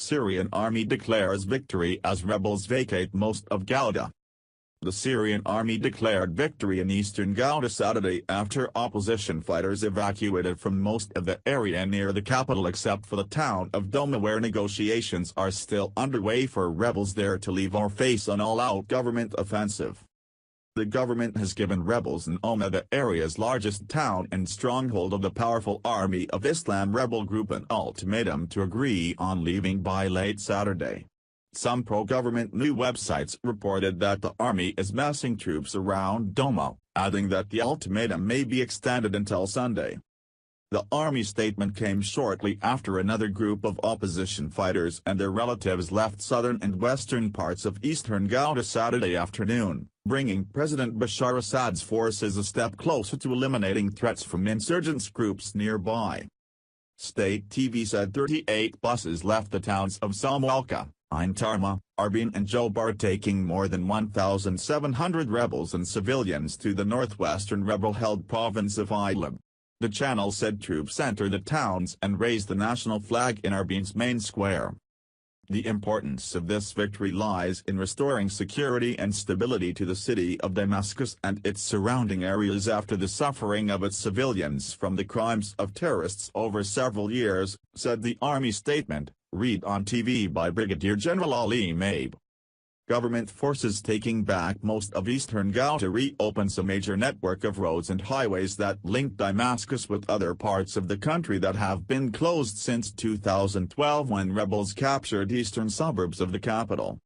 Syrian army declares victory as rebels vacate most of Ghouta. The Syrian army declared victory in eastern Ghouta Saturday after opposition fighters evacuated from most of the area near the capital except for the town of Douma, where negotiations are still underway for rebels there to leave or face an all-out government offensive. The government has given rebels in Douma, the area's largest town and stronghold of the powerful Army of Islam rebel group, an ultimatum to agree on leaving by late Saturday. Some pro-government news websites reported that the army is massing troops around Douma, adding that the ultimatum may be extended until Sunday. The army statement came shortly after another group of opposition fighters and their relatives left southern and western parts of eastern Ghouta Saturday afternoon, bringing President Bashar Assad's forces a step closer to eliminating threats from insurgents groups nearby. State TV said 38 buses left the towns of Samalka, Tarma, Arbin and Jobar, taking more than 1,700 rebels and civilians to the northwestern rebel-held province of Idlib. The channel said troops entered the towns and raised the national flag in Arbin's main square. The importance of this victory lies in restoring security and stability to the city of Damascus and its surrounding areas after the suffering of its civilians from the crimes of terrorists over several years, said the army statement, read on TV by Brigadier General Ali Mabe. Government forces taking back most of eastern Ghouta reopens a major network of roads and highways that link Damascus with other parts of the country that have been closed since 2012 when rebels captured eastern suburbs of the capital.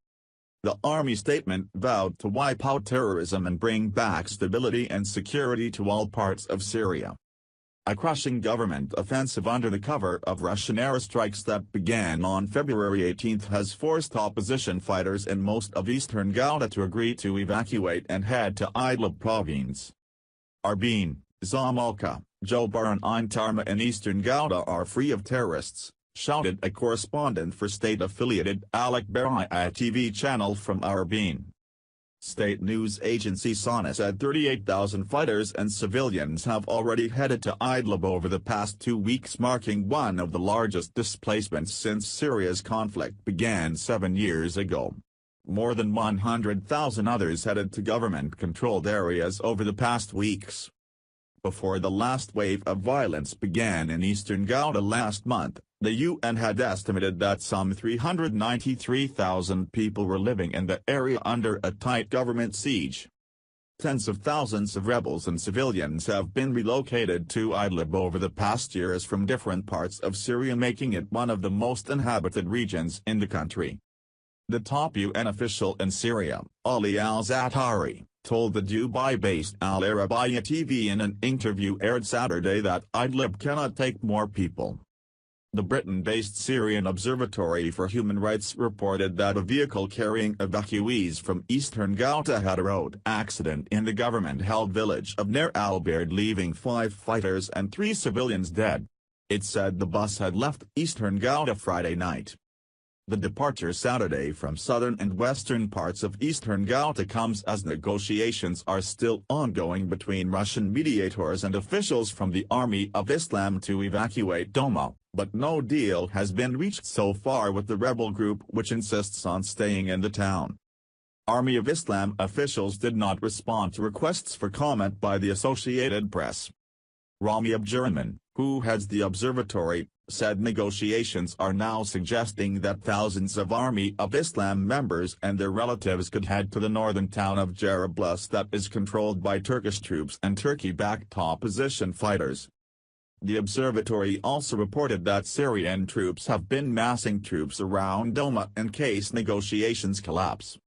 The army statement vowed to wipe out terrorism and bring back stability and security to all parts of Syria. A crushing government offensive under the cover of Russian airstrikes that began on February 18 has forced opposition fighters in most of eastern Ghouta to agree to evacuate and head to Idlib province. Arbin, Zamalka, Jobar and Ain Tarma in eastern Ghouta are free of terrorists, shouted a correspondent for state-affiliated Al Akhbari TV channel from Arbin. State news agency SANA said 38,000 fighters and civilians have already headed to Idlib over the past 2 weeks, marking one of the largest displacements since Syria's conflict began 7 years ago. More than 100,000 others headed to government-controlled areas over the past weeks. Before the last wave of violence began in eastern Ghouta last month, the UN had estimated that some 393,000 people were living in the area under a tight government siege. Tens of thousands of rebels and civilians have been relocated to Idlib over the past years from different parts of Syria, making it one of the most inhabited regions in the country. The top UN official in Syria, Ali al-Zaatari, told the Dubai-based Al Arabiya TV in an interview aired Saturday that Idlib cannot take more people. The Britain-based Syrian Observatory for Human Rights reported that a vehicle carrying evacuees from eastern Ghouta had a road accident in the government-held village of Ner al-Baird, leaving 5 fighters and 3 civilians dead. It said the bus had left eastern Ghouta Friday night. The departure Saturday from southern and western parts of eastern Ghouta comes as negotiations are still ongoing between Russian mediators and officials from the Army of Islam to evacuate Douma, but no deal has been reached so far with the rebel group, which insists on staying in the town. Army of Islam officials did not respond to requests for comment by the Associated Press. Rami Abdurrahman, who heads the observatory, said negotiations are now suggesting that thousands of Army of Islam members and their relatives could head to the northern town of Jarablus that is controlled by Turkish troops and Turkey-backed opposition fighters. The observatory also reported that Syrian troops have been massing troops around Douma in case negotiations collapse.